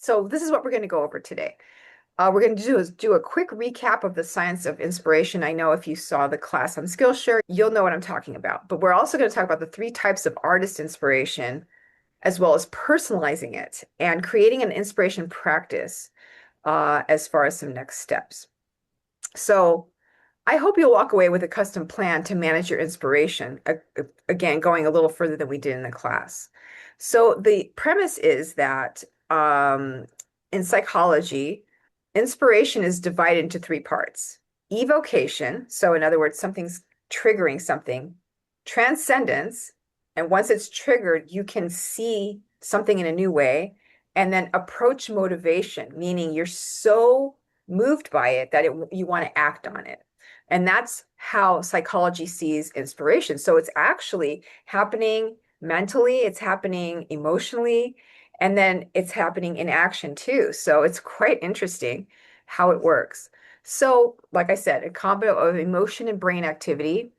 So this is what we're going to go over today. We're going to do a quick recap of the science of inspiration. I know if you saw the class on Skillshare, you'll know what I'm talking about. But we're also going to talk about the three types of artist inspiration, as well as personalizing it and creating an inspiration practice as far as some next steps. So I hope you'll walk away with a custom plan to manage your inspiration. Again, going a little further than we did in the class. So the premise is that in psychology, inspiration is divided into three parts. Evocation, so in other words, something's triggering something. Transcendence, and once it's triggered, you can see something in a new way. And then approach motivation, meaning you're so moved by it that you want to act on it. And that's how psychology sees inspiration. So it's actually happening mentally, it's happening emotionally, and then it's happening in action too. So it's quite interesting how it works. So, like I said, a combo of emotion and brain activity.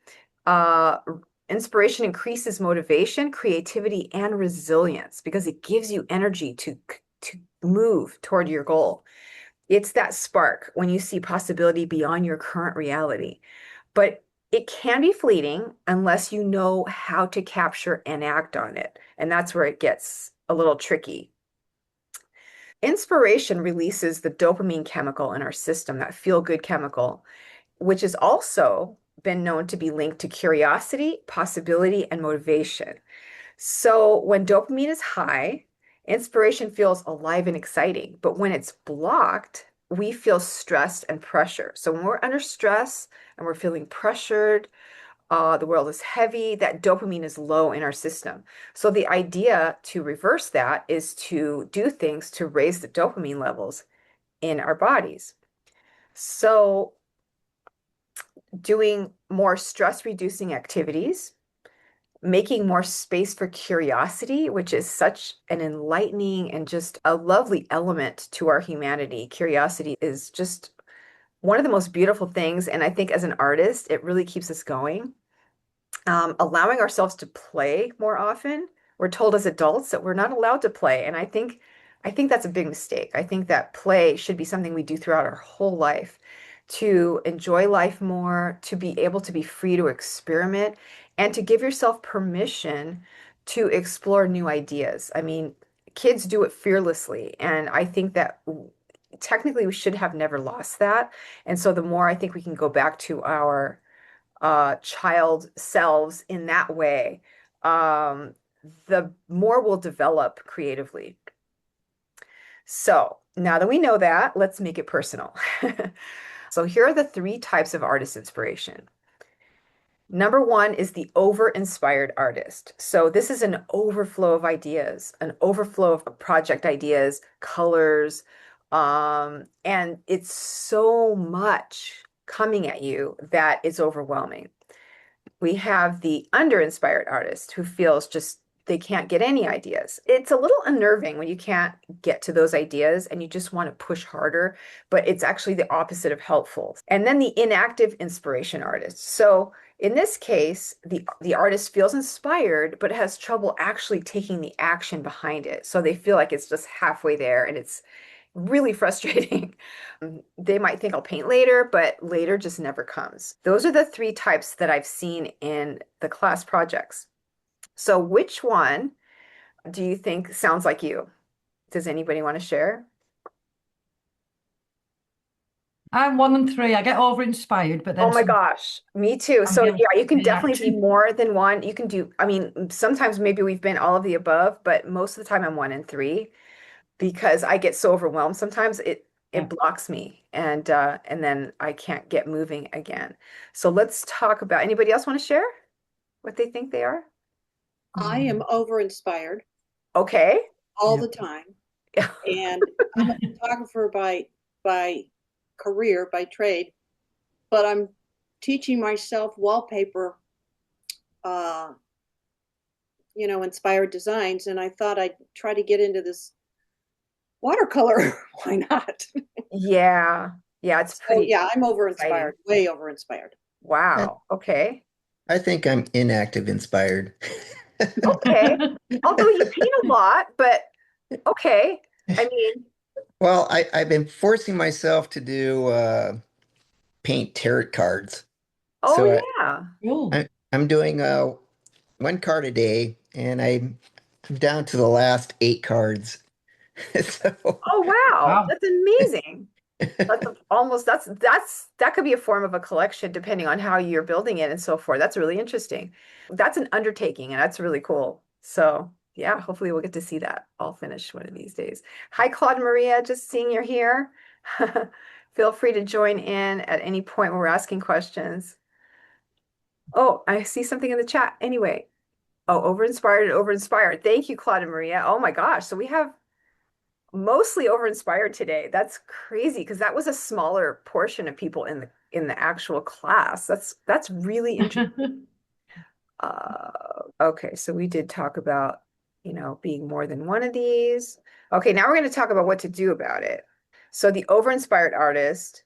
Uh, Inspiration increases motivation, creativity, and resilience because it gives you energy to move toward your goal. It's that spark when you see possibility beyond your current reality. But it can be fleeting unless you know how to capture and act on it. And that's where it gets a little tricky. Inspiration releases the dopamine chemical in our system, that feel-good chemical, which has also been known to be linked to curiosity, possibility, and motivation. So when dopamine is high, inspiration feels alive and exciting. But when it's blocked, we feel stressed and pressure. So when we're under stress and we're feeling pressured, the world is heavy, that dopamine is low in our system. So the idea to reverse that is to do things to raise the dopamine levels in our bodies. So doing more stress reducing activities, making more space for curiosity, which is such an enlightening and just a lovely element to our humanity. Curiosity is just one of the most beautiful things. And I think as an artist, it really keeps us going. Allowing ourselves to play more often. We're told as adults that we're not allowed to play. And I think that's a big mistake. I think that play should be something we do throughout our whole life to enjoy life more, to be able to be free to experiment, and to give yourself permission to explore new ideas. I mean, kids do it fearlessly, and I think that technically we should have never lost that. And so the more I think we can go back to our child selves in that way, the more we'll develop creatively. So now that we know that, let's make it personal. So here are the three types of artist inspiration. Number one is the over-inspired artist. So this is an overflow of ideas, an overflow of project ideas, colors, and it's so much coming at you that it's overwhelming. We have the under-inspired artist who feels just they can't get any ideas. It's a little unnerving when you can't get to those ideas and you just want to push harder, but it's actually the opposite of helpful. And then the inactive inspiration artist. So in this case, the artist feels inspired, but has trouble actually taking the action behind it. So they feel like it's just halfway there and it's really frustrating. They might think I'll paint later, but later just never comes. Those are the three types that I've seen in the class projects. So which one do you think sounds like you? Does anybody want to share? I'm one and three. I get over inspired, but Oh then my some gosh, me too. I'm So guilty yeah, you of can definitely be reacting. more than one. You can do, I mean, sometimes maybe we've been all of the above, but most of the time I'm one and three because I get so overwhelmed sometimes it Yeah. blocks me and then I can't get moving again. So let's talk about anybody else want to share what they think they are? I am over inspired Okay. all Yeah. the time, and I'm a photographer by career, by trade, but I'm teaching myself wallpaper, uh, inspired designs, and I thought I'd try to get into this watercolor. Why not? Yeah. Yeah, it's So pretty yeah, I'm over exciting. inspired, way over inspired. I, Wow. Okay. I think I'm inactive inspired. Okay. Although you paint a lot, but okay. I mean, Well, I've been forcing myself to do paint tarot cards. Oh So yeah. Oh, I'm doing one card a day, and I'm down to the last 8 cards. So Oh wow. wow. That's amazing. That could be a form of a collection depending on how you're building it and so forth. That's really interesting. That's an undertaking and that's really cool. So yeah, hopefully we'll get to see that all finished one of these days. Hi, Claude Maria, just seeing you're here. Feel free to join in at any point when we're asking questions. Oh, I see something in the chat. Anyway, oh, over-inspired and over-inspired. Thank you, Claude and Maria. Oh my gosh. So we have mostly over-inspired today. That's crazy because that was a smaller portion of people in the actual class. That's really interesting. Okay, so we did talk about, being more than one of these. Okay, now we're going to talk about what to do about it. So the over-inspired artist,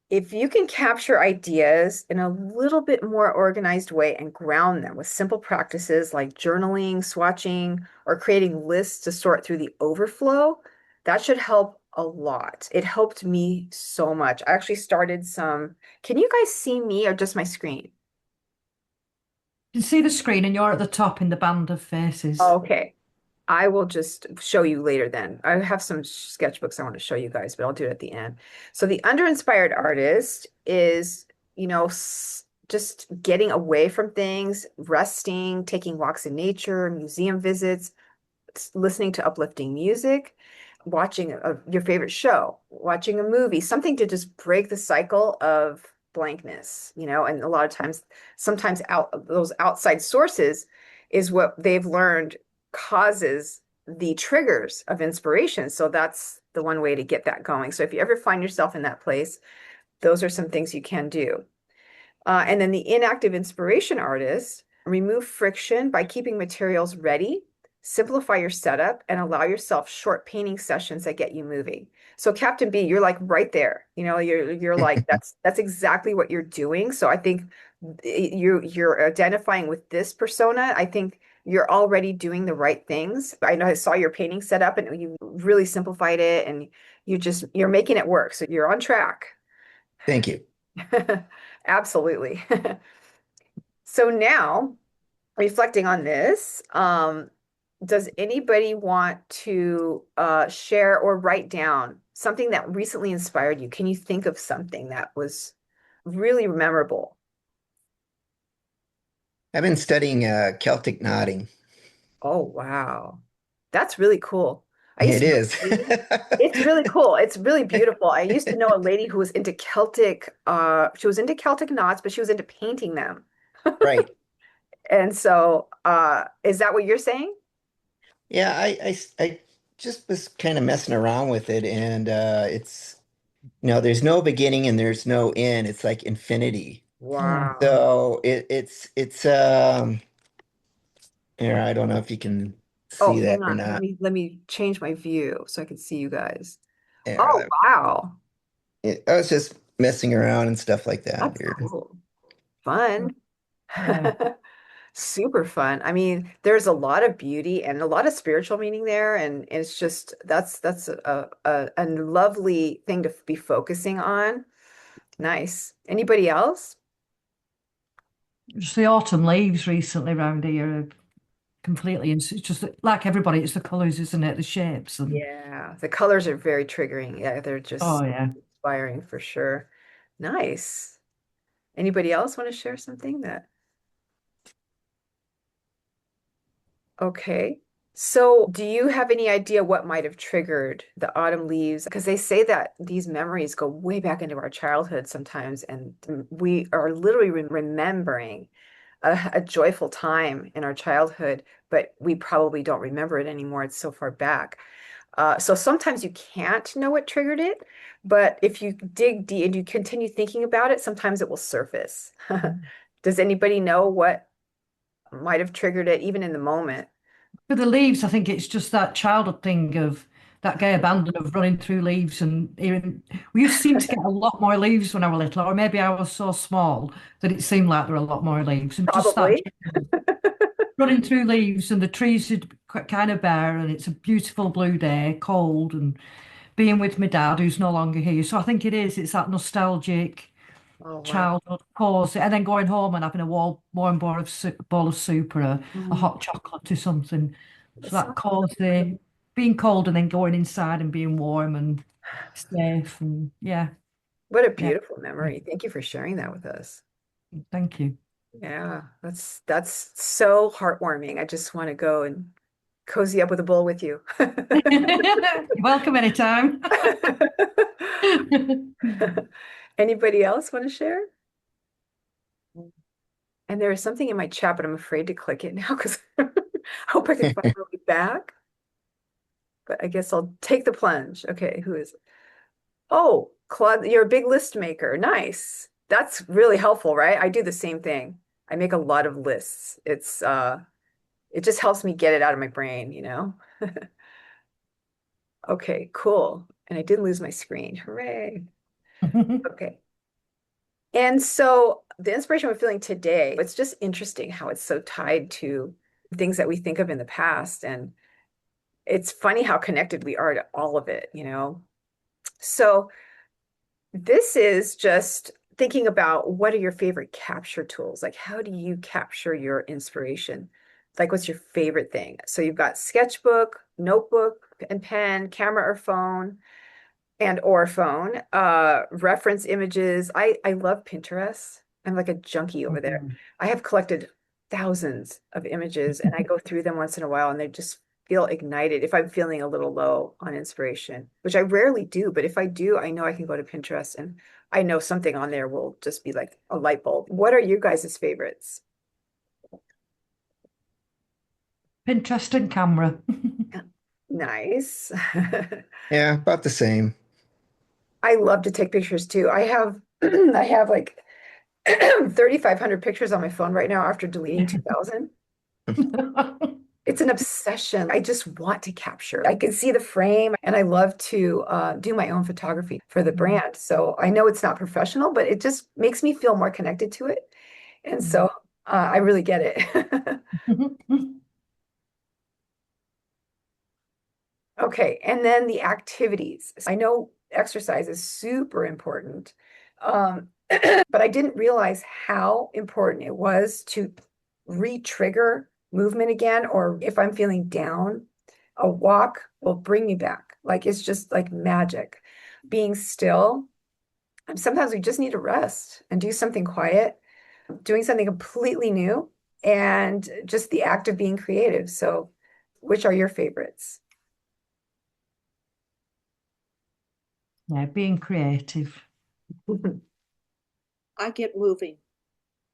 if you can capture ideas in a little bit more organized way and ground them with simple practices like journaling, swatching, or creating lists to sort through the overflow, that should help a lot. It helped me so much. I actually started some. Can you guys see me or just my screen? You can see the screen and you're at the top in the band of faces. Okay. I will just show you later then. I have some sketchbooks I want to show you guys, but I'll do it at the end. So the under-inspired artist is, just getting away from things, resting, taking walks in nature, museum visits, listening to uplifting music, watching your favorite show, watching a movie, something to just break the cycle of blankness, and a lot of times, sometimes those outside sources is what they've learned causes the triggers of inspiration. So that's the one way to get that going. So if you ever find yourself in that place, those are some things you can do. And then the inactive inspiration artist, remove friction by keeping materials ready, simplify your setup, and allow yourself short painting sessions that get you moving. So Captain B, you're like right there. You're like that's exactly what you're doing. So I think you're identifying with this persona. I think you're already doing the right things. I know I saw your painting set up and you really simplified it and you're making it work. So you're on track. thank you. Absolutely. So now, reflecting on this, does anybody want to share or write down something that recently inspired you? Can you think of something that was really memorable? I've been studying Celtic knotting. Oh, wow. That's really cool. I used It to know is. a lady. It's really cool. It's really beautiful. I used to know a lady who was into she was into Celtic knots, but she was into painting them. Right. And so, is that what you're saying? Yeah, I just was kind of messing around with it, and there's no beginning and there's no end. It's like infinity. Yeah. Wow. So it's here, I don't know if you can Oh, see that hang or on. Let not. me let me change my view so I can see you guys. Oh, There, wow. I was just messing around and stuff like that That's here. cool. Fun. Yeah. Super fun. I mean, there's a lot of beauty and a lot of spiritual meaning there, and it's just that's a lovely thing to be focusing on. Nice. Anybody else? Just the autumn leaves recently around here are completely, it's just like everybody, it's the colours, isn't it? The shapes and Yeah, the colors are very triggering. Yeah, they're oh just yeah. inspiring for sure. Nice. Anybody else want to share something that? Okay. So, do you have any idea what might have triggered the autumn leaves? Because they say that these memories go way back into our childhood sometimes, and we are literally remembering a joyful time in our childhood, but we probably don't remember it anymore. It's so far back. So sometimes you can't know what triggered it, but if you dig deep and you continue thinking about it, sometimes it will surface. Does anybody know what might have triggered it, even in the moment? For the leaves, I think it's just that childhood thing of that gay abandon of running through leaves and hearing. We used to seem to get a lot more leaves when I was little, or maybe I was so small that it seemed like there were a lot more leaves. And just that Probably. running through leaves and the trees are kind of bare and it's a beautiful blue day, cold and being with my dad, who's no longer here. So I think it's that nostalgic Oh, wow. childhood pause, and then going home and having a warm bowl of soup or a Mm, hot chocolate or something. So that's that not cozy, being cold and then going inside and being warm and safe, and yeah, what a yeah. beautiful memory. Thank you for sharing that with us. Thank you. Yeah, that's so heartwarming. I just want to go and cozy up with a bowl with you. You're welcome anytime. Anybody else want to share? And there is something in my chat, but I'm afraid to click it now because I hope I can find my way back. But I guess I'll take the plunge. Okay, who is it? Oh, Claude, you're a big list maker. Nice. That's really helpful, right? I do the same thing. I make a lot of lists. It just helps me get it out of my brain, you know? Okay, cool. And I didn't lose my screen. Hooray. Okay. And so the inspiration we're feeling today, it's just interesting how it's so tied to things that we think of in the past. And it's funny how connected we are to all of it, you know? So this is just thinking about what are your favorite capture tools? Like, how do you capture your inspiration? Like, what's your favorite thing? So you've got sketchbook, notebook, and pen, camera or phone, reference images. I love Pinterest. I'm like a junkie over there. I have collected thousands of images and I go through them once in a while and they just feel ignited if I'm feeling a little low on inspiration, which I rarely do, but if I do, I know I can go to Pinterest and I know something on there will just be like a light bulb. What are you guys' favorites? Pinterest and camera. Nice. Yeah, about the same. I love to take pictures too. I have I have like 3,500 pictures on my phone right now after deleting 2,000. It's an obsession. I just want to capture. I can see the frame and I love to do my own photography for the brand. So I know it's not professional, but it just makes me feel more connected to it. And so I really get it. Okay, and then the activities. I know exercise is super important, but I didn't realize how important it was to re-trigger movement again, or if I'm feeling down, a walk will bring me back. Like it's just like magic. Being still, and sometimes we just need to rest and do something quiet, doing something completely new, and just the act of being creative. So, which are your favorites? Yeah, being creative. I get moving.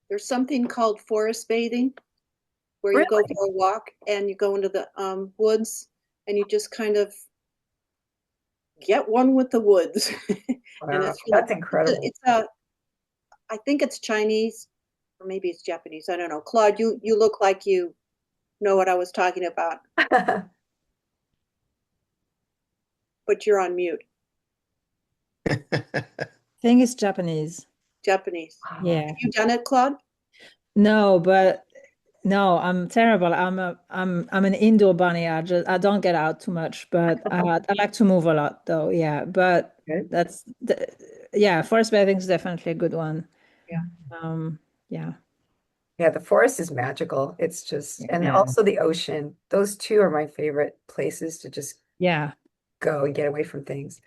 There's something called forest bathing where you go Really? for a walk and you go into the woods and you just kind of get one with the woods. And Wow, it's that's incredible. I think it's Chinese or maybe it's Japanese. I don't know. Claude, you look like you know what I was talking about, but you're on mute. Think it's Japanese. Japanese. Yeah. Have you done it, Claude? No, but no, I'm terrible. I'm an indoor bunny. I don't get out too much, but I like to move a lot though. Yeah, but Good. yeah, forest bathing is definitely a good one. Yeah. Yeah. Yeah, the forest is magical. It's just, and Yeah. also the ocean. Those two are my favorite places to just Yeah. go and get away from things.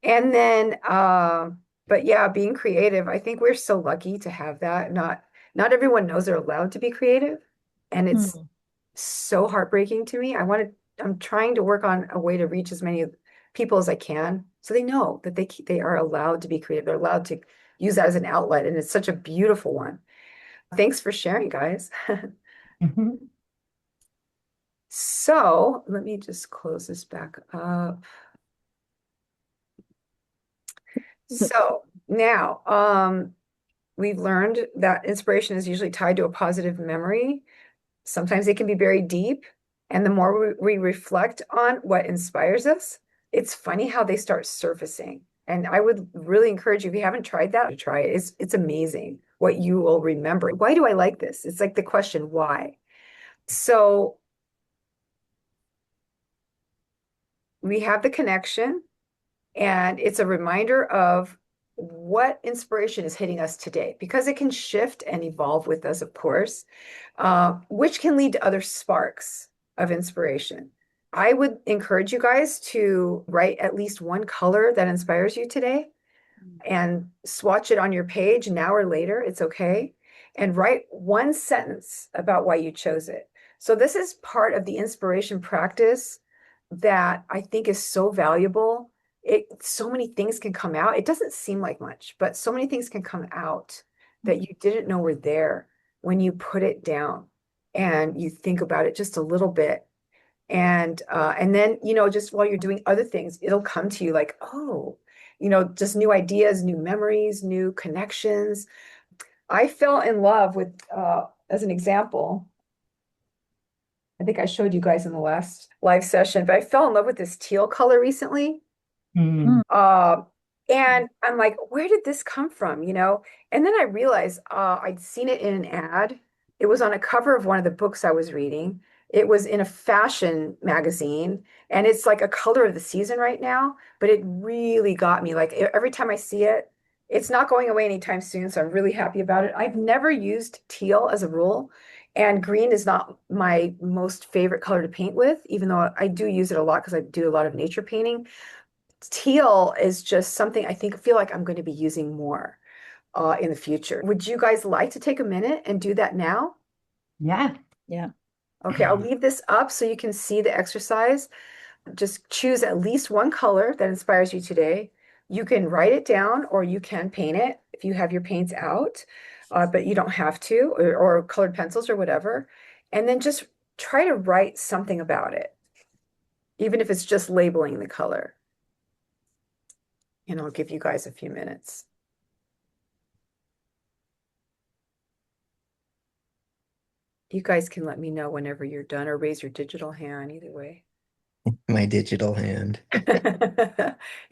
And then, but yeah, being creative, I think we're so lucky to have that. Not everyone knows they're allowed to be creative, and it's Hmm. so heartbreaking to me. I'm trying to work on a way to reach as many people as I can, so they know that they are allowed to be creative. They're allowed to use that as an outlet, and it's such a beautiful one. Thanks for sharing, guys. So let me just close this back up. So now, we've learned that inspiration is usually tied to a positive memory. Sometimes it can be very deep. And the more we reflect on what inspires us, it's funny how they start surfacing. And I would really encourage you, if you haven't tried that, to try it. It's amazing what you will remember. Why do I like this? It's like the question, why? So we have the connection, And it's a reminder of what inspiration is hitting us today, because it can shift and evolve with us, of course, which can lead to other sparks of inspiration. I would encourage you guys to write at least one color that inspires you today and swatch it on your page now or later. It's okay. And write one sentence about why you chose it. So this is part of the inspiration practice that I think is so valuable. So many things can come out. It doesn't seem like much, but so many things can come out that you didn't know were there when you put it down and you think about it just a little bit. And then, just while you're doing other things, it'll come to you like, oh, just new ideas, new memories, new connections. I fell in love with, as an example, I think I showed you guys in the last live session, but I fell in love with this teal color recently. Mm. And I'm like, where did this come from? And then I realized I'd seen it in an ad. It was on a cover of one of the books I was reading. It was in a fashion magazine, and it's like a color of the season right now, but it really got me. Like every time I see it, it's not going away anytime soon, so I'm really happy about it. I've never used teal as a rule, and green is not my most favorite color to paint with, even though I do use it a lot because I do a lot of nature painting. Teal is just something I feel like I'm going to be using more in the future. Would you guys like to take a minute and do that now? Yeah. Yeah. Okay, I'll leave this up so you can see the exercise. Just choose at least one color that inspires you today. You can write it down or you can paint it if you have your paints out, but you don't have to, or colored pencils or whatever. And then just try to write something about it, even if it's just labeling the color. And I'll give you guys a few minutes. You guys can let me know whenever you're done or raise your digital hand, either way. My digital hand. You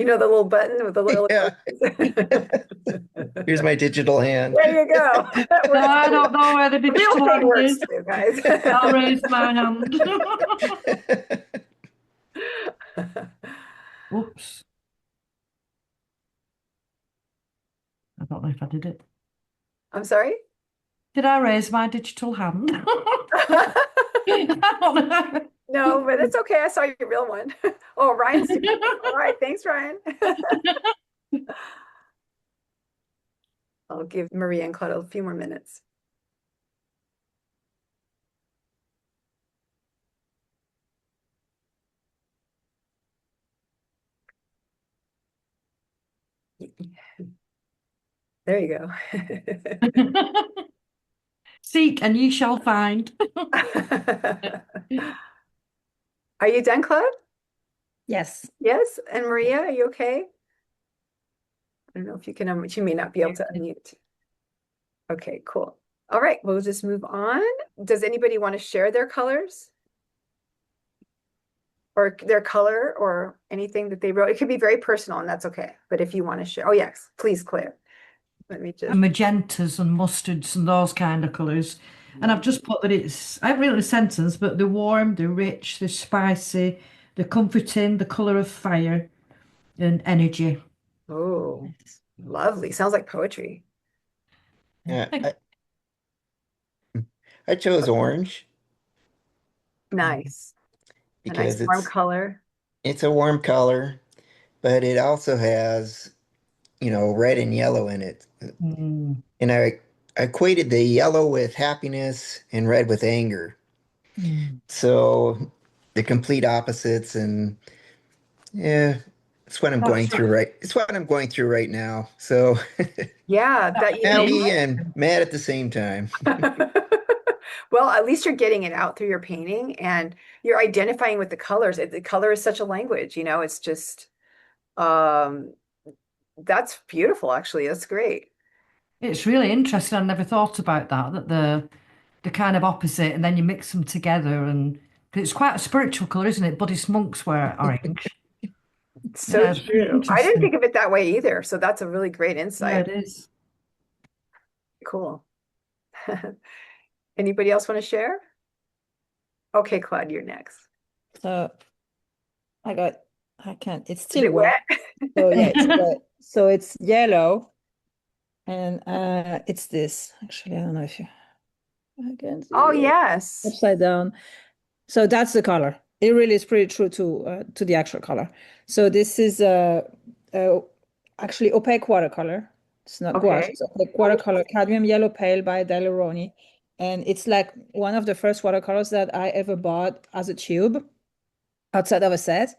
know the little button with the little Yeah. emojis? Here's my digital hand. There you go. That No, I works. don't know where the Real digital thing hand works is. too, guys. I'll raise my hand. Oops. I don't know if I did it. I'm sorry? Did I raise my digital hand? I don't know. No, but it's okay. I saw your real one. Oh, Ryan's doing it. All right. Thanks, Ryan. I'll give Maria and Claude a few more minutes. There you go. Seek and ye shall find. Are you done, Claude? Yes. Yes. And Maria, are you okay? I don't know if you can, she may not be able to unmute. Okay, cool. All right, we'll just move on. Does anybody want to share their colors? Or their color or anything that they wrote? It could be very personal and that's okay. But if you want to share, oh yes, please, Claire. Let me just. And magentas and mustards and those kind of colours. And I've just put that I haven't written a sentence, but they're warm, they're rich, they're spicy, they're comforting, the colour of fire and energy. Oh, lovely. Sounds like poetry. Yeah, I chose orange Nice. A nice because warm color. it's a warm color, but it also has, red and yellow in it. Mm. And I equated the yellow with happiness and red with anger. Mm. So the complete opposites, and yeah, it's what I'm going through it's what I'm going through right now. So Yeah, that you know happy what? and mad at the same time. Well, at least you're getting it out through your painting and you're identifying with the colors. The color is such a language, it's just that's beautiful, actually. That's great. It's really interesting. I never thought about that the kind of opposite, and then you mix them together, and 'cause it's quite a spiritual colour, isn't it? Buddhist monks wear orange. It's so Yeah, it's really true. I didn't interesting. think of it that way either. So that's a really great Yeah, insight. it is. Cool. Anybody else want to share? Okay, Claude, you're next. So I can't, it's Is still it wet. wet? So yeah, it's red. So it's yellow, and it's this. Actually, I don't know if you I can see Oh, it yes. upside down. So that's the color. It really is pretty true to the actual color. So this is actually opaque watercolor. It's not gouache, Okay. it's opaque watercolor, cadmium yellow pale by Daleroni. And it's like one of the first watercolors that I ever bought as a tube outside of a set.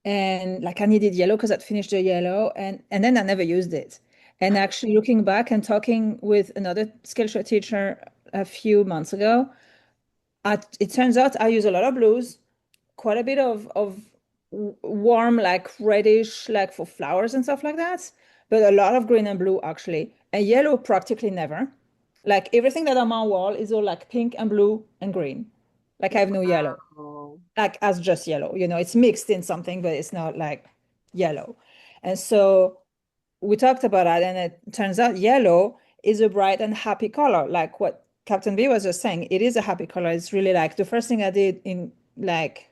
And like I needed yellow because I'd finished the yellow and then I never used it. And actually looking back and talking with another Skillshare teacher a few months ago, it turns out I use a lot of blues, quite a bit of warm, like reddish, like for flowers and stuff like that, but a lot of green and blue actually, and yellow practically never. Like everything that on my wall is all like pink and blue and green. Like I have no yellow, Oh, like as just yellow. It's mixed in something, but it's not like yellow. And so we talked about that, and it turns out yellow is a bright and happy color, like what Captain B was just saying. It is a happy color. It's really like the first thing I did in like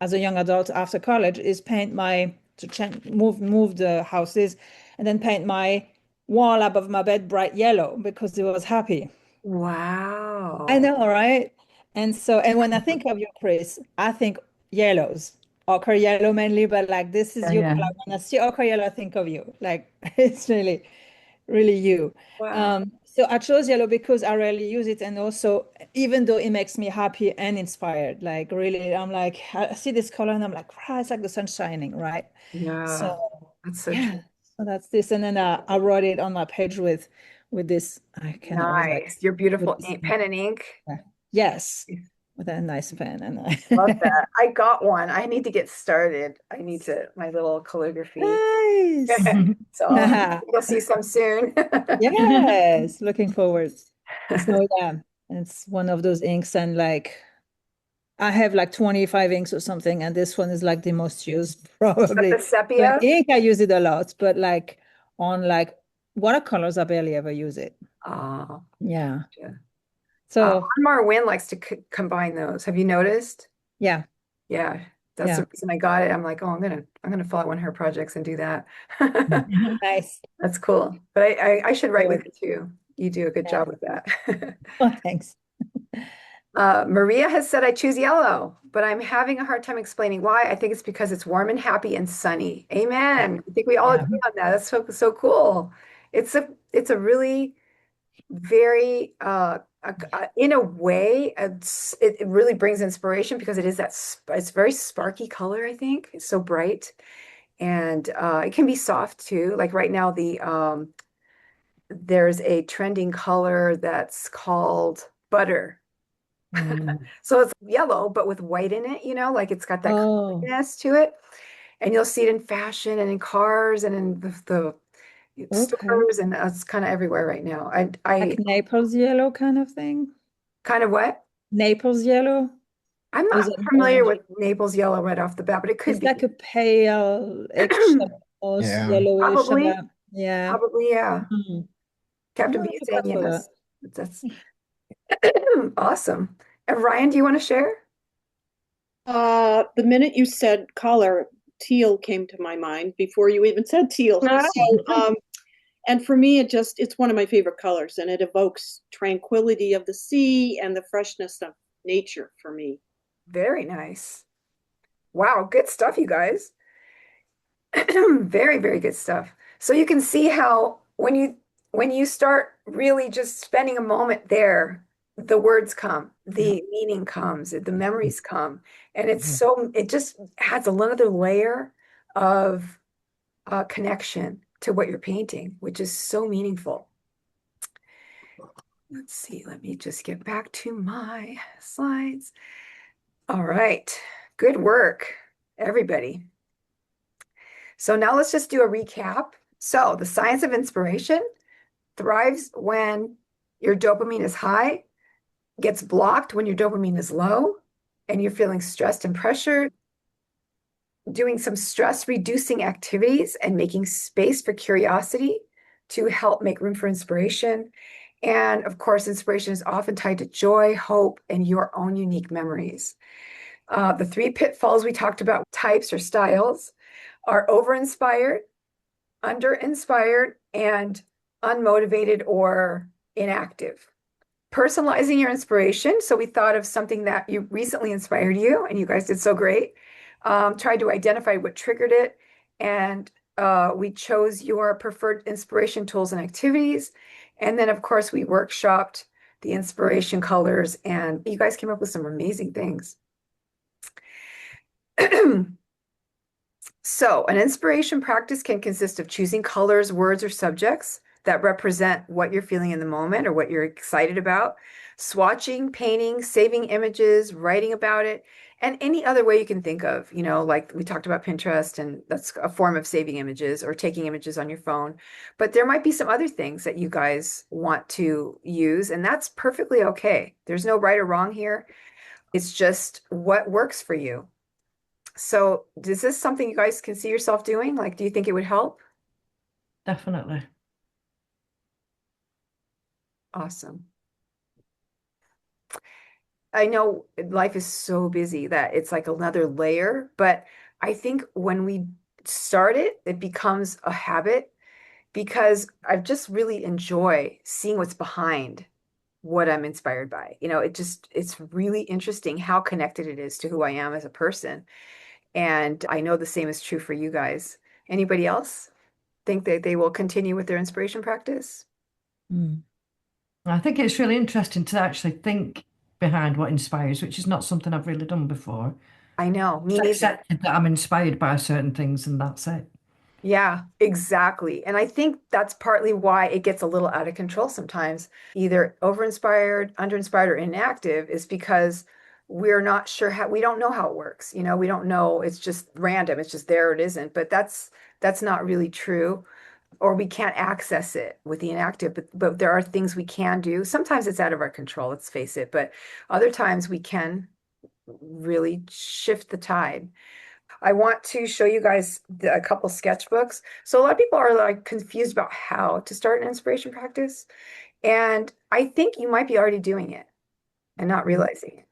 as a young adult after college is paint my to change, move the houses, and then paint my wall above my bed bright yellow because it was happy. I wow. know, right? And so, and when I think of you, Chris, I think yellows, ochre yellow mainly, but like this is Yeah, your yeah. color. When I see ochre yellow, I think of you. Like it's really you. Wow. So I chose yellow because I rarely use it, and also even though it makes me happy and inspired, like really, I'm like I see this color and I'm like, wow, it's like the sun shining, right? So Yeah, that's so yeah, true. so that's this, and then I wrote it on my page with this. I cannot read like Nice. Your with beautiful this. ink, pen and ink. Yeah. Yes, with a nice pen and Love that. I got one. I need to get started. I need to, my little calligraphy. nice. So you'll see some soon. Yes, looking forward. So yeah, it's one of those inks, and like I have like 25 inks or something, and this one is like the most used The probably. So in sepia. ink, I use it a lot, but like on like watercolors, I barely ever use it. Oh, Yeah. yeah. So Anmar Wynn likes to combine those. Have you noticed? yeah, Yeah, that's yeah. the reason I got it. I'm like, oh, I'm gonna follow one of her projects and do that. Nice. That's cool. But I should write with Good. you too. You do a good Yeah. job with that. Oh, thanks. Maria has said I choose yellow, but I'm having a hard time explaining why. I think it's because it's warm and happy and sunny. Yeah. Amen. I think we all Yeah. agree on that. That's so cool. It's a really very in a way it really brings inspiration because it is it's very sparky color, I think. It's so bright. And it can be soft too. Like right now, there's a trending color that's called butter. Mm. So it's yellow, but with white in it, like it's got that Oh, colorness to it. And you'll see it in fashion and in cars and in the okay. stores, and it's kind of everywhere right now. I Like Naples yellow kind of thing. kind of what? Naples yellow. I'm Or is not it familiar orange? with Naples yellow right off the bat, but it could It's be. like a pale, eggshell, almost Yeah. yellowish. Probably, Yeah. probably, yeah. Mm. I'm Captain gonna B is look saying out for that. yes. That's awesome. And Ryan, do you want to share? The minute you said color, teal came to my mind before you even said teal. And for me, it's one of my favorite colors, and it evokes tranquility of the sea and the freshness of nature for me. Very nice. Wow, good stuff, you guys. Very, very good stuff. So you can see how when you start really just spending a moment there, the words come, Yeah. the meaning comes, the memories come, and it just adds another layer of connection to what you're painting, which is so meaningful. Let's see, let me just get back to my slides. All right, good work, everybody. So now let's just do a recap. So the science of inspiration thrives when your dopamine is high, gets blocked when your dopamine is low, and you're feeling stressed and pressured. Doing some stress reducing activities and making space for curiosity to help make room for inspiration. And of course, inspiration is often tied to joy, hope, and your own unique memories. The three pitfalls we talked about, types or styles. are over-inspired, under-inspired, and unmotivated or inactive. Personalizing your inspiration. So we thought of something that you recently inspired you, and you guys did so great. Tried to identify what triggered it, and we chose your preferred inspiration tools and activities. And then, of course, we workshopped the inspiration colors, and you guys came up with some amazing things. So, an inspiration practice can consist of choosing colors, words, or subjects that represent what you're feeling in the moment or what you're excited about, swatching, painting, saving images, writing about it, and any other way you can think of. Like we talked about Pinterest, and that's a form of saving images or taking images on your phone. But there might be some other things that you guys want to use, and that's perfectly okay. There's no right or wrong here. It's just what works for you. So is this something you guys can see yourself doing? Like, do you think it would help? Definitely. Awesome. I know life is so busy that it's like another layer, but I think when we start it, it becomes a habit because I just really enjoy seeing what's behind what I'm inspired by. It's really interesting how connected it is to who I am as a person. And I know the same is true for you guys. Anybody else think that they will continue with their inspiration practice? I think it's really interesting to actually think behind what inspires, which is not something I've really done before. I know, me Just neither. accepted that I'm inspired by certain things and that's it. Yeah, exactly. And I think that's partly why it gets a little out of control sometimes. Either over-inspired, under-inspired, or inactive is because we're not sure we don't know how it works. We don't know. It's just random. It's just there or it isn't. But that's not really true. Or we can't access it with the inactive. But there are things we can do. Sometimes it's out of our control, let's face it. But other times we can really shift the tide. I want to show you guys a couple sketchbooks. So a lot of people are like confused about how to start an inspiration practice. And I think you might be already doing it and not realizing it.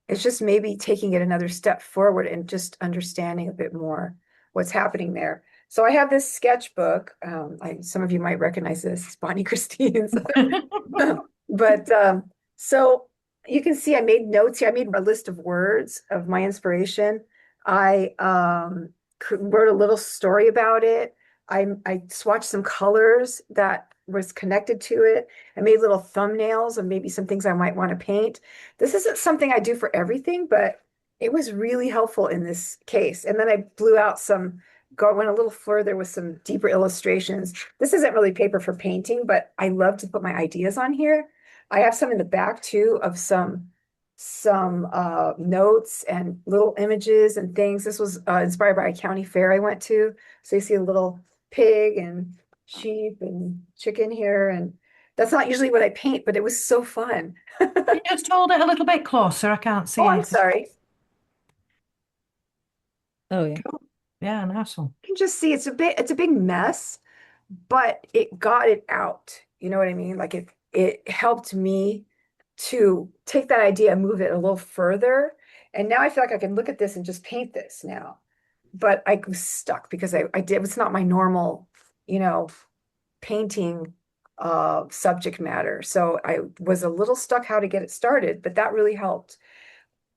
It's just maybe taking it another step forward and just understanding a bit more what's happening there. So I have this sketchbook. Some of you might recognize this. It's Bonnie Christine's. But so you can see I made notes here. I made a list of words of my inspiration. I wrote a little story about it. I swatched some colors that was connected to it. I made little thumbnails of maybe some things I might want to paint. This isn't something I do for everything, but it was really helpful in this case. And then I blew out went a little further with some deeper illustrations. This isn't really paper for painting, but I love to put my ideas on here. I have some in the back too of some notes and little images and things. This was inspired by a county fair I went to. So you see a little pig and sheep and chicken here. And that's not usually what I paint, but it was so fun. You just hold it a little bit closer. I can't see Oh, I'm it. sorry. Oh yeah. Yeah, nice one. You can just see it's a big mess, but it got it out. You know what I mean? Like it helped me to take that idea and move it a little further. And now I feel like I can look at this and just paint this now. But I was stuck because it's not my normal, painting subject matter. So I was a little stuck how to get it started, but that really helped.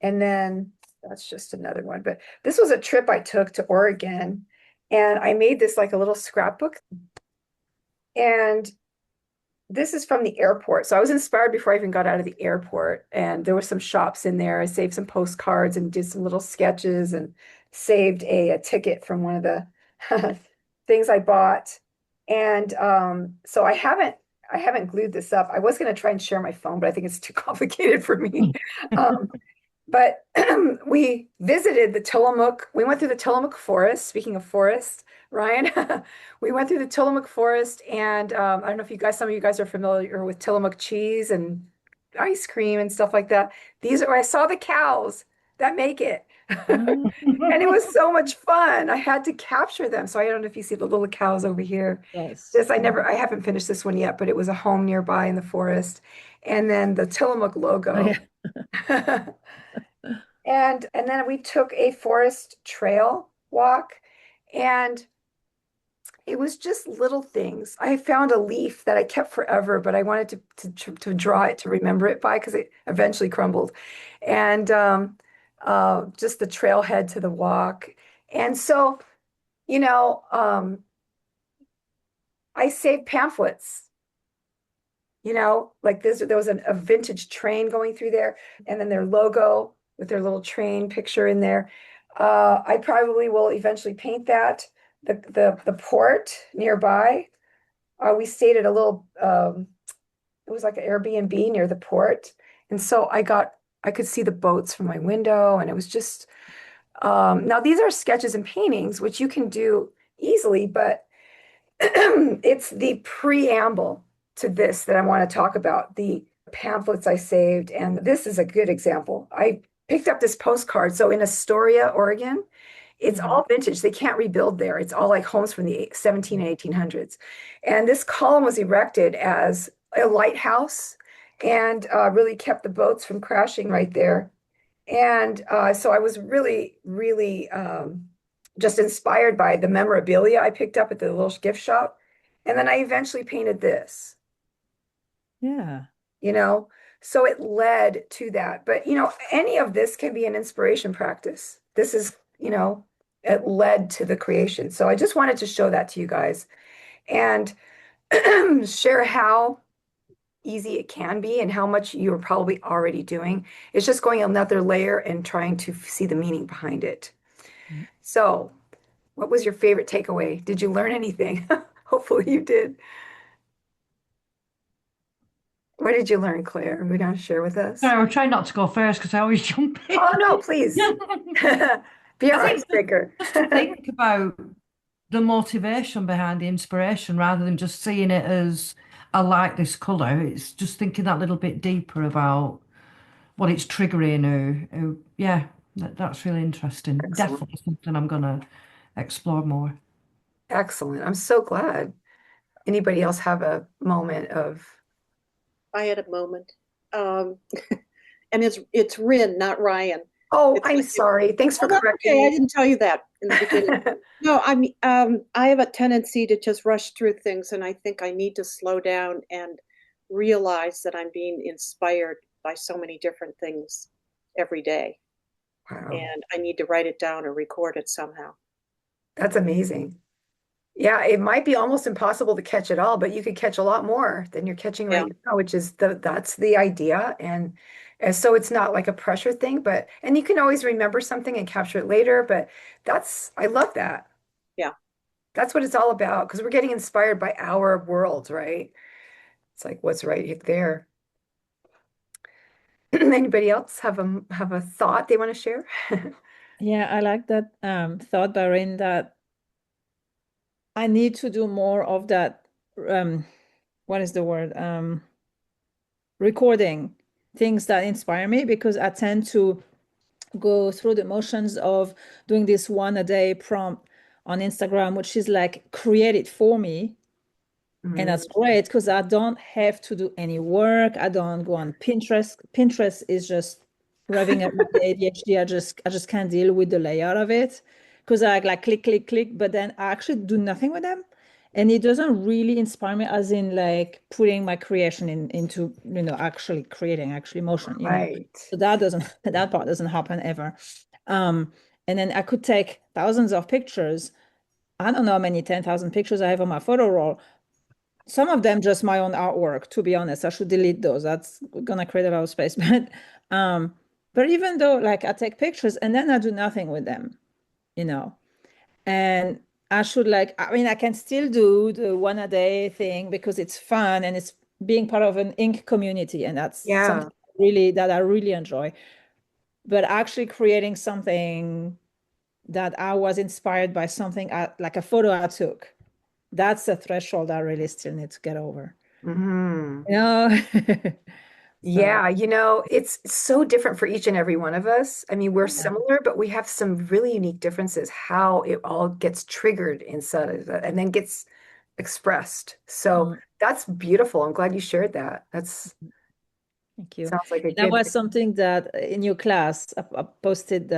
And then that's just another one. But this was a trip I took to Oregon, and I made this like a little scrapbook. And this is from the airport. So I was inspired before I even got out of the airport. And there were some shops in there. I saved some postcards and did some little sketches and saved a ticket from one of the things I bought. And so I haven't glued this up. I was going to try and share my phone, but I think it's too complicated for me. But we visited the Tillamook. We went through the Tillamook Forest. Speaking of forest, Ryan, we went through the Tillamook Forest, and I don't know if some of you guys are familiar with Tillamook cheese and ice cream and stuff like that. I saw the cows that make it. And it was so much fun. I had to capture them. So I don't know if you see the little cows over here. Yes. I haven't finished this one yet, but it was a home nearby in the forest. And then the Tillamook logo. Oh, yeah. And then we took a forest trail walk, And it was just little things. I found a leaf that I kept forever, but I wanted to draw it to remember it by because it eventually crumbled. And just the trailhead to the walk. And so, you know, I saved pamphlets, like there was a vintage train going through there, and then their logo with their little train picture in there. I probably will eventually paint that. The port nearby. We stayed at a little it was like an Airbnb near the port. And so I could see the boats from my window, and it was just now these are sketches and paintings, which you can do easily, but it's the preamble to this that I want to talk about, the pamphlets I saved. And this is a good example. I picked up this postcard. So in Astoria, Oregon, it's all vintage. They can't rebuild there. It's all like homes from the 17 and 1800s. And this column was erected as a lighthouse and really kept the boats from crashing right there. And so I was really, really just inspired by the memorabilia I picked up at the little gift shop. And then I eventually painted this, Yeah. so it led to that. But, any of this can be an inspiration practice. This is, it led to the creation. So I just wanted to show that to you guys and share how easy it can be and how much you're probably already doing. It's just going another layer and trying to see the meaning behind it. Mm. So, what was your favorite takeaway? Did you learn anything? Hopefully you did. What did you learn, Claire? Are we going to share with us? Sorry, I was trying not to go first because I always jump in. Oh, no, please. Be our I think icebreaker. just to think about the motivation behind the inspiration rather than just seeing it as I like this color. It's just thinking that little bit deeper about what it's triggering or yeah, that's really interesting. Excellent. Definitely something I'm gonna explore more. Excellent. I'm so glad. Anybody else have a moment of, I had a moment. And it's Rin, not Ryan. oh, It's I'm like- sorry. Thanks for Oh, that's correcting okay. I me. didn't tell you that in the beginning. No, I have a tendency to just rush through things, and I think I need to slow down and realize that I'm being inspired by so many different things every day, Wow, and I need to write it down or record it somehow. that's amazing. Yeah, it might be almost impossible to catch it all, but you could catch a lot more than you're catching right now, which is that's the idea. And so it's not like a pressure thing, and you can always remember something and capture it later, but I love that. Yeah. That's what it's all about because we're getting inspired by our world, right? It's like what's right there. Anybody else have a thought they want to share? Yeah, I like that thought, Barin, that I need to do more of that. What is the word? Recording things that inspire me, because I tend to go through the motions of doing this one a day prompt on Instagram, which is like create it for me. And that's great because I don't have to do any work. I don't go on Pinterest. Pinterest is just revving up my ADHD. I just can't deal with the layout of it because I like click, click, click, but then I actually do nothing with them. And it doesn't really inspire me as in like putting my creation into, actually creating motion, Right. So that part doesn't happen ever. And then I could take thousands of pictures. I don't know how many 10,000 pictures I have on my photo roll. Some of them just my own artwork, to be honest. I should delete those. That's gonna create a lot of space. But even though like I take pictures and then I do nothing with them, and I should I can still do the one a day thing because it's fun and it's being part of an ink community, and that's something that I really enjoy. But actually creating something that I was inspired by something like a photo I took, that's a threshold I really still need to get over. Yeah, it's so different for each and every one of us. I mean, we're similar, but we have some really unique differences, how it all gets triggered inside of it and then gets expressed. So that's beautiful. I'm glad you shared that. Thank you. Sounds like a That good was something that in your class I posted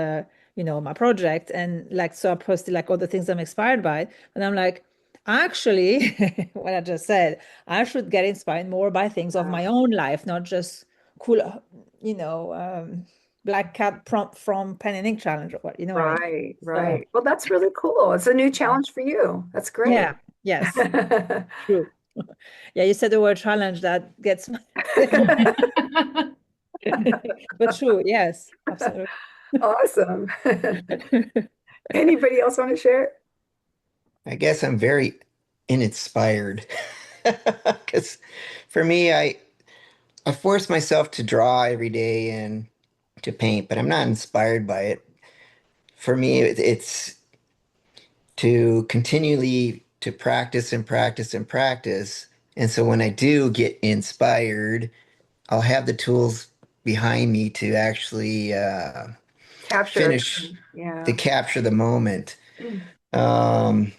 my project. And like, so I posted like all the things I'm inspired by. And I'm like, actually, what I just said, I should get inspired more by things of my own life, not just cool, Black Cat prompt from Pen and Ink Challenge or what, you know what I mean? Right, So, right. Well, that's really cool. It's a new challenge for you. That's great. yeah, yes, true. Yeah, you said the word challenge, that gets my but true, yes, absolutely. Awesome. Anybody else want to share? I guess I'm very uninspired because for me, I force myself to draw every day and to paint, but I'm not inspired by it. For me, it's to continually to practice and practice and practice. And so when I do get inspired, I'll have the tools behind me to actually Capture. finish Yeah. to capture the moment. Um,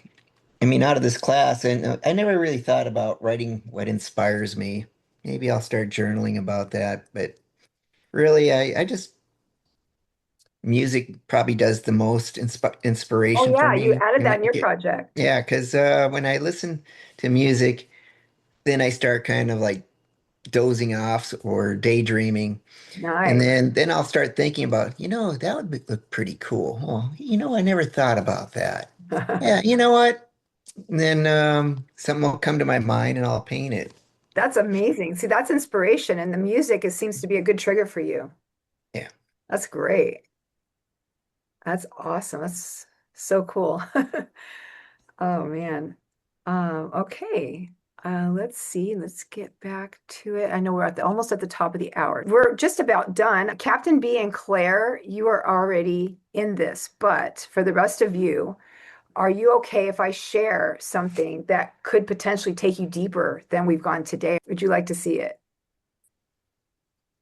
I mean, out of this class, and I never really thought about writing what inspires me. Maybe I'll start journaling about that, but really, I just music probably does the most Oh inspiration for yeah, you me. added that in your project. Yeah, because when I listen to music, then I start kind of like dozing off or daydreaming. And Nice. then I'll start thinking about, that would look pretty cool. Oh, I never thought about that. Yeah, you know what? And then something will come to my mind and I'll paint it. That's amazing. See, that's inspiration, and the music seems to be a good trigger for you. Yeah. That's great. That's awesome. That's so cool. Oh man. Okay. Let's see. Let's get back to it. I know we're almost at the top of the hour. We're just about done. Captain B and Claire, you are already in this, but for the rest of you, are you okay if I share something that could potentially take you deeper than we've gone today? Would you like to see it?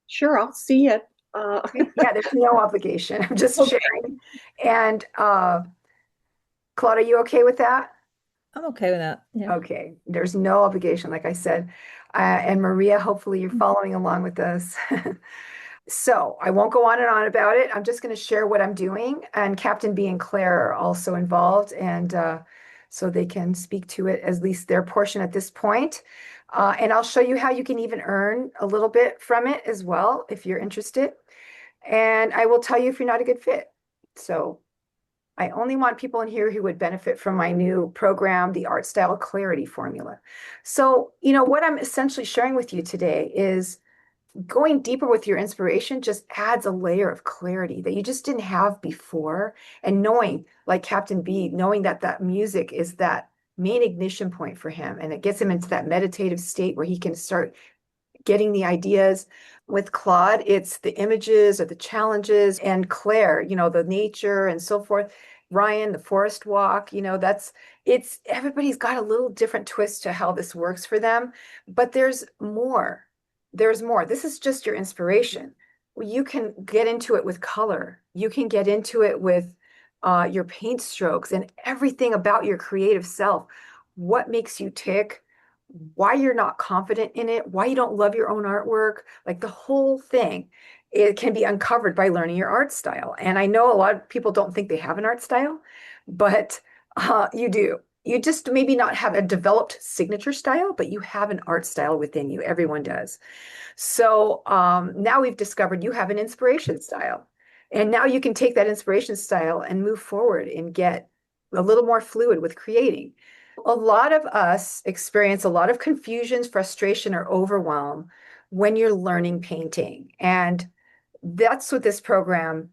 Sure, I'll see it. Yeah, there's no obligation. I'm just Okay. sharing. And Claude, are you okay with that? I'm okay with that. Yeah. Okay, there's no obligation, like I said. And Maria, hopefully you're following along with us. So I won't go on and on about it. I'm just going to share what I'm doing. And Captain B and Claire are also involved. And so they can speak to it, at least their portion at this point. And I'll show you how you can even earn a little bit from it as well, if you're interested. And I will tell you if you're not a good fit. So I only want people in here who would benefit from my new program, the Art Style Clarity Formula. So, what I'm essentially sharing with you today is going deeper with your inspiration just adds a layer of clarity that you just didn't have before. And knowing, like Captain B, knowing that that music is that main ignition point for him, and it gets him into that meditative state where he can start getting the ideas. With Claude, it's the images or the challenges, and Claire, the nature and so forth. Ryan, the forest walk, it's everybody's got a little different twist to how this works for them, but there's more. There's more. This is just your inspiration. You can get into it with color. You can get into it with your paint strokes and everything about your creative self. What makes you tick? Why you're not confident in it, why you don't love your own artwork, like the whole thing, it can be uncovered by learning your art style. And I know a lot of people don't think they have an art style, but you do. You just maybe not have a developed signature style, but you have an art style within you. Everyone does. So now we've discovered you have an inspiration style. And now you can take that inspiration style and move forward and get a little more fluid with creating. A lot of us experience a lot of confusion, frustration, or overwhelm when you're learning painting. And that's what this program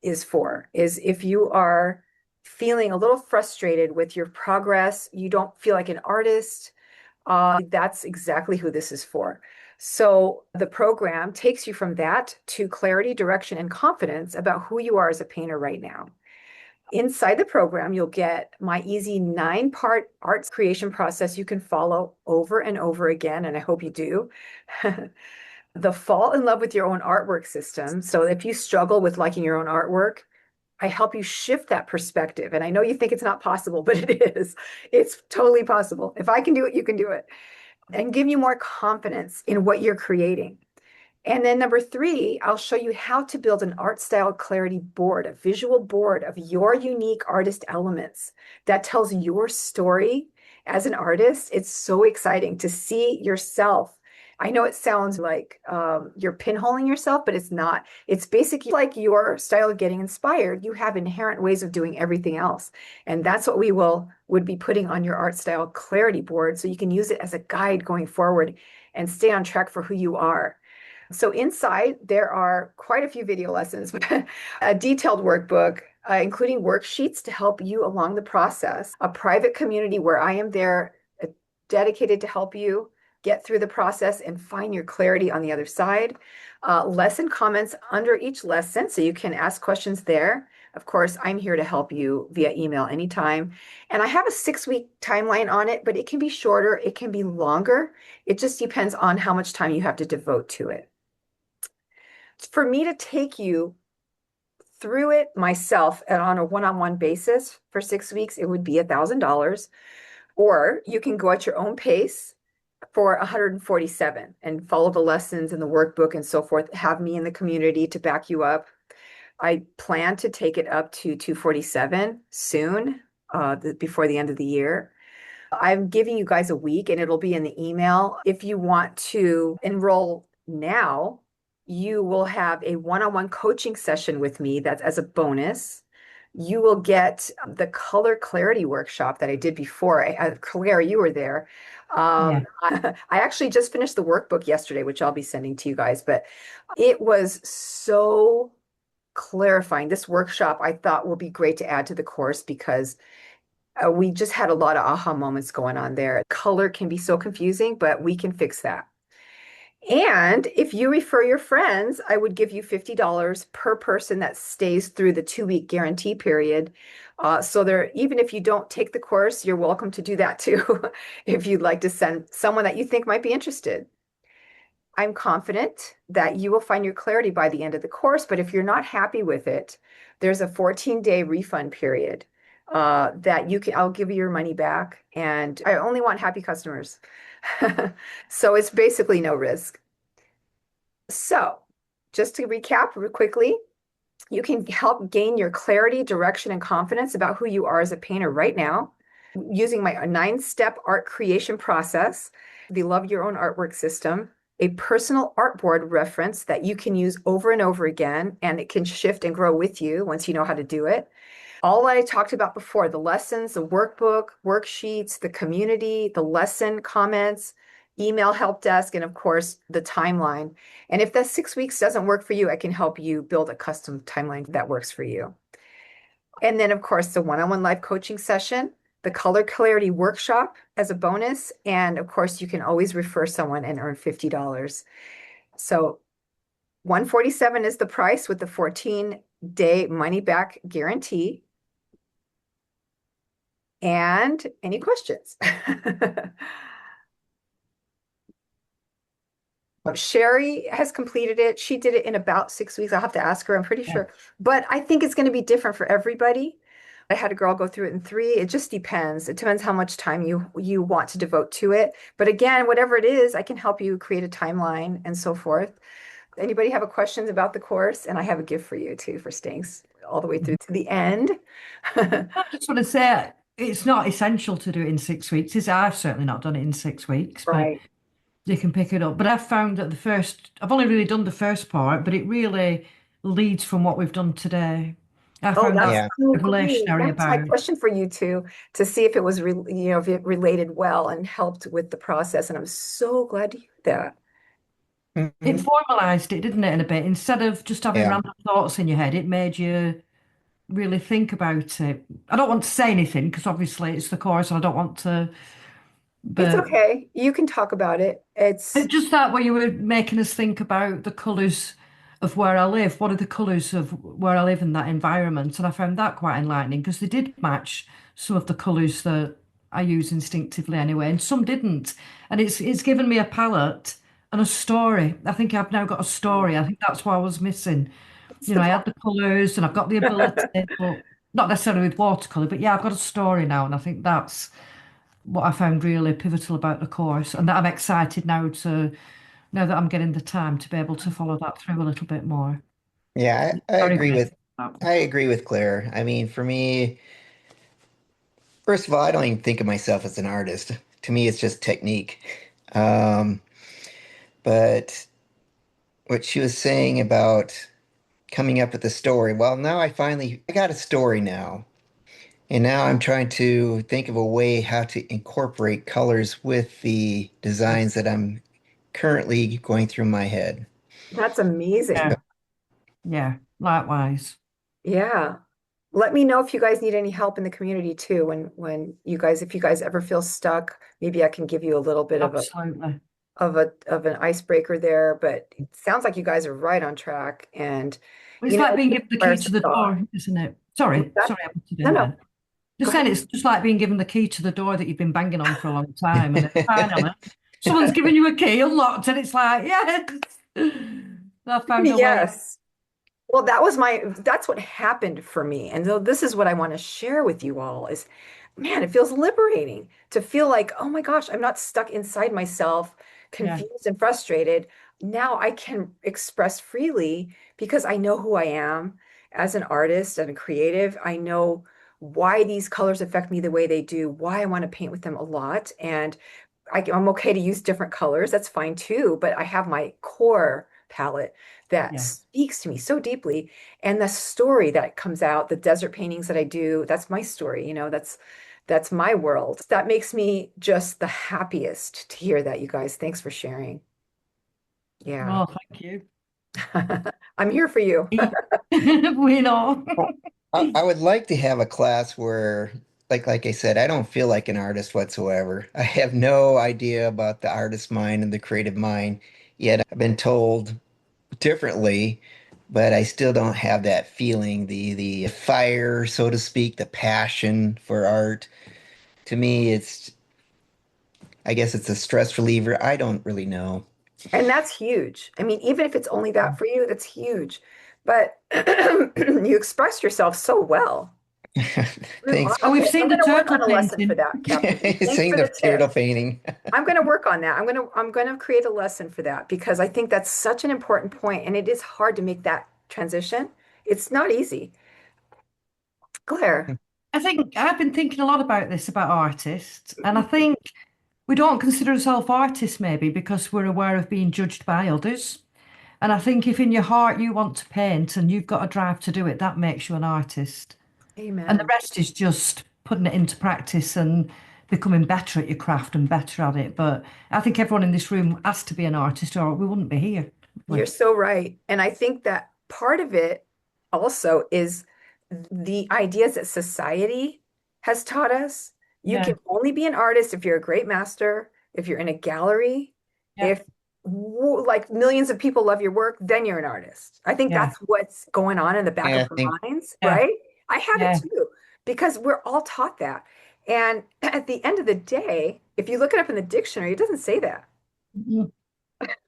is for, is if you are feeling a little frustrated with your progress, you don't feel like an artist, that's exactly who this is for. So the program takes you from that to clarity, direction, and confidence about who you are as a painter right now. Inside the program, you'll get my easy 9-part arts creation process you can follow over and over again, and I hope you do. The fall in love with your own artwork system. So if you struggle with liking your own artwork, I help you shift that perspective. And I know you think it's not possible, but it is. It's totally possible. If I can do it, you can do it. And give you more confidence in what you're creating. And then number three, I'll show you how to build an art style clarity board, a visual board of your unique artist elements that tells your story as an artist. It's so exciting to see yourself. I know it sounds like you're pinholing yourself, but it's not. It's basically like your style of getting inspired. You have inherent ways of doing everything else. And that's what we would be putting on your art style clarity board so you can use it as a guide going forward and stay on track for who you are. So inside, there are quite a few video lessons, a detailed workbook, including worksheets to help you along the process, a private community where I am there, dedicated to help you get through the process and find your clarity on the other side. Lesson comments under each lesson, so you can ask questions there. Of course, I'm here to help you via email anytime. And I have a 6-week timeline on it, but it can be shorter, it can be longer. It just depends on how much time you have to devote to it. For me to take you through it myself and on a one-on-one basis for 6 weeks, it would be $1,000. Or you can go at your own pace for 147 and follow the lessons and the workbook and so forth. Have me in the community to back you up. I plan to take it up to 247 soon, before the end of the year. I'm giving you guys a week and it'll be in the email. If you want to enroll now, you will have a one-on-one coaching session with me that's as a bonus. You will get the color clarity workshop that I did before. Claire, you were there. Yeah. I actually just finished the workbook yesterday, which I'll be sending to you guys, but it was so clarifying. This workshop I thought will be great to add to the course because we just had a lot of aha moments going on there. Color can be so confusing, but we can fix that. And if you refer your friends, I would give you $50 per person that stays through the 2-week guarantee period. So there, even if you don't take the course, you're welcome to do that too, if you'd like to send someone that you think might be interested. I'm confident that you will find your clarity by the end of the course, but if you're not happy with it, there's a 14-day refund period that I'll give you your money back, and I only want happy customers. So it's basically no risk. So just to recap real quickly, you can help gain your clarity, direction, and confidence about who you are as a painter right now using my 9-step art creation process, the Love Your Own Artwork system, a personal artboard reference that you can use over and over again, and it can shift and grow with you once you know how to do it. All that I talked about before, the lessons, the workbook, worksheets, the community, the lesson comments, email help desk, and of course, the timeline. And if that 6 weeks doesn't work for you, I can help you build a custom timeline that works for you. And then, of course, the one-on-one live coaching session, the color clarity workshop as a bonus. And of course, you can always refer someone and earn $50. So 147 is the price with the 14-day money back guarantee. And any questions? Sherry has completed it. She did it in about 6 weeks. I'll have to ask her, I'm pretty sure. But I think it's going to be different for everybody. I had a girl go through it in 3. It just depends. It depends how much time you want to devote to it. But again, whatever it is, I can help you create a timeline and so forth. Anybody have a questions about the course? And I have a gift for you too for staying all the way through to the end. I just want to say it's not essential to do it in 6 weeks. I've certainly not done it in 6 weeks, but Right. you can pick it up. But I've found that I've only really done the first part, but it really leads from what we've done today. I Oh, found that's that so great. revolutionary That's my about. question for you too, to see if it was, if it related well and helped with the process. And I'm so glad to hear that. It Mhm. formalized it, didn't it, in a bit? Instead of just having Yeah. random thoughts in your head, it made you really think about it. I don't want to say anything because obviously it's the chorus and I don't want to, It's but okay. You can talk about it. It's it's just that where you were making us think about the colours of where I live. What are the colours of where I live in that environment? And I found that quite enlightening because they did match some of the colours that I use instinctively anyway, and some didn't. And it's given me a palette and a story. I think I've now got a story. I think that's what I was missing. it's You the know, I had the colours and I've got the ability, but not necessarily with watercolour, but yeah, I've got a story now, and I think that's what I found really pivotal about the course, and that I'm excited now to now that I'm getting the time to be able to follow that through a little bit more. Yeah, I Very agree grateful with for that. I agree with Claire. I mean, for me, first of all, I don't even think of myself as an artist. To me, it's just technique. Um, but what she was saying about coming up with a story, well, now I got a story now. And now I'm trying to think of a way how to incorporate colors with the designs that I'm currently going through my head. That's amazing. Yeah, yeah, likewise. Yeah. Let me know if you guys need any help in the community too. When you guys, if you guys ever feel stuck, maybe I can give you a little bit of Absolutely. of an icebreaker there. But it sounds like you guys are right on track. And It's like being given the key requires to some the thought. door, isn't it? What's Sorry, that? sorry, I put it No, in no. then. Go Just saying, ahead. it's just like being given the key to the door that you've been banging on for a long time, and then finally, someone's given you a key, unlocked, and it's like, yes, I found a way. Yes. Well, that's what happened for me. And so this is what I want to share with you all is, man, it feels liberating to feel like, oh my gosh, I'm not stuck inside myself, Yeah, confused and frustrated. Now I can express freely because I know who I am as an artist and a creative. I know why these colors affect me the way they do, why I want to paint with them a lot. And I'm okay to use different colors. That's fine too. But I have my core palette that yeah. speaks to me so deeply. And the story that comes out, the desert paintings that I do, that's my story, that's my world. That makes me just the happiest to hear that, you guys. Thanks for sharing. Yeah. Oh, thank you. I'm here for you. We know. Well, I would like to have a class where, like I said, I don't feel like an artist whatsoever. I have no idea about the artist mind and the creative mind, yet I've been told differently, but I still don't have that feeling, the fire, so to speak, the passion for art. To me, I guess it's a stress reliever. I don't really know. And that's huge. I mean, even if it's only that for you, that's huge. But you express yourself so well. Thanks. Oh, we've Okay, seen I'm the going to work turtle on a lesson for painting. that, Captain B. Thanks Seeing for the the tip. turtle painting. I'm going to work on that. I'm going to create a lesson for that because I think that's such an important point and it is hard to make that transition. It's not easy. Claire. I think I've been thinking a lot about this about artists, and I think we don't consider ourselves artists maybe because we're aware of being judged by others. And I think if in your heart you want to paint and you've got a drive to do it, that makes you an artist. And the Amen. rest is just putting it into practice and becoming better at your craft and better at it. But I think everyone in this room has to be an artist or we wouldn't be here. You're so right. And I think that part of it also is the ideas that society has taught us. You can Yeah, only be an artist if you're a great master, if you're in a gallery, yeah, if like millions of people love your work, then you're an artist. I think yeah, that's what's going on in the back Yeah, of I our think minds, yeah, right? I had it yeah. too, because we're all taught that. And at the end of the day, if you look it up in the dictionary, it doesn't say that. Mhm.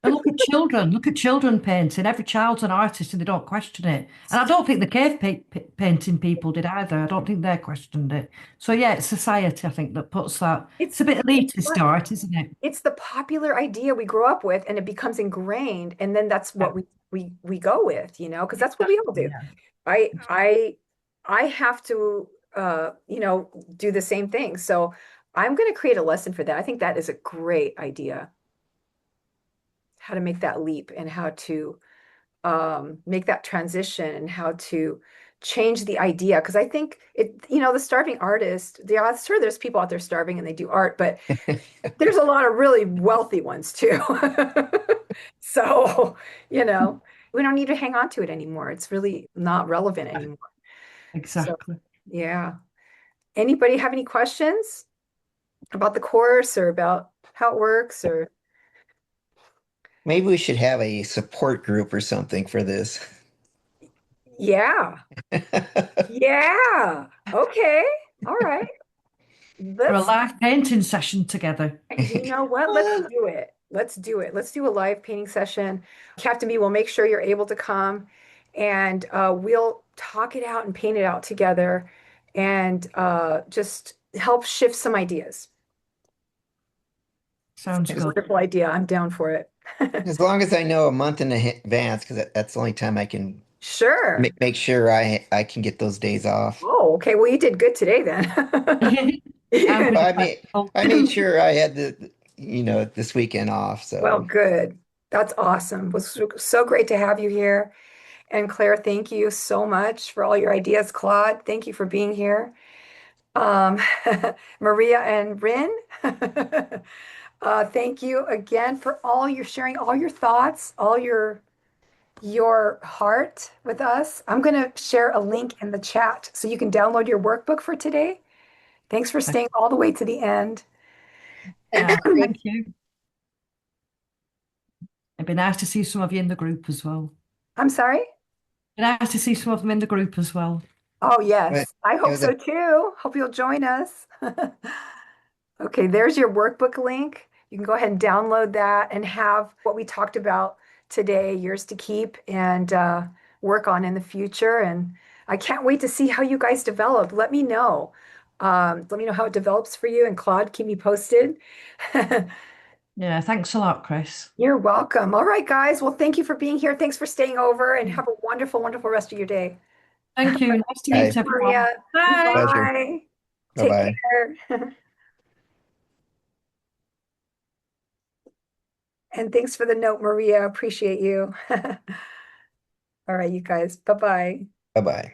And look at children painting. Every child's an artist and they don't question it. And I don't think the painting people did either. I don't think they questioned it. So yeah, it's society, I think, that puts that. It's It's a bit elitist what art, isn't it? it's the popular idea we grow up with and it becomes ingrained and then that's Yeah, what we go with, because that's what we all exactly. do. Yeah. I I I have to do the same thing. So I'm going to create a lesson for that. I think that is a great idea. How to make that leap and how to make that transition and how to change the idea. Because I think the starving artist, yeah, sure, there's people out there starving and they do art, but there's a lot of really wealthy ones too. So, we don't need to hang on to it anymore. It's really not relevant anymore. So, Exactly. yeah. Anybody have any questions about the course or about how it works or maybe we should have a support group or something for this. yeah. Yeah. Okay. All right. For a Let's live painting session together. You know what? Let's do it. Let's do it. Let's do a live painting session. Captain B, we'll make sure you're able to come and we'll talk it out and paint it out together and just help shift some ideas. Sounds As, good. Wonderful idea. I'm down for it. as long as I know a month in advance, because that's the only time I can Sure. make sure I can get those days off. Oh, okay. Well, you did good today then. I'm You- pretty I mean, flexible. I made sure I had this weekend off. Well, So good. That's awesome. It was so great to have you here. And Claire, thank you so much for all your ideas. Claude, thank you for being here. Um, Maria and Rin, thank you again for all your sharing, all your thoughts, all your heart with us. I'm going to share a link in the chat so you can download your workbook for today. Thanks for staying all the way to the end. Thank you. It'd be nice to see some of you in the group as well. I'm sorry? Nice to see some of them in the group as well. Oh, but yes. I it hope was so a too. Hope you'll join us. Okay, there's your workbook link. You can go ahead and download that and have what we talked about today, yours to keep and work on in the future. And I can't wait to see how you guys develop. Let me know. Let me know how it develops for you. And Claude, keep me posted. Yeah, thanks a lot, Chris. You're welcome. All right, guys. Well, thank you for being here. Thanks for staying over and have a wonderful, wonderful rest of your day. Thank you. Nice to Bye. meet everyone. Maria, Bye. pleasure. bye. Bye Take bye. care. And thanks for the note, Maria. Appreciate you. All right, you guys. Bye-bye. Bye bye.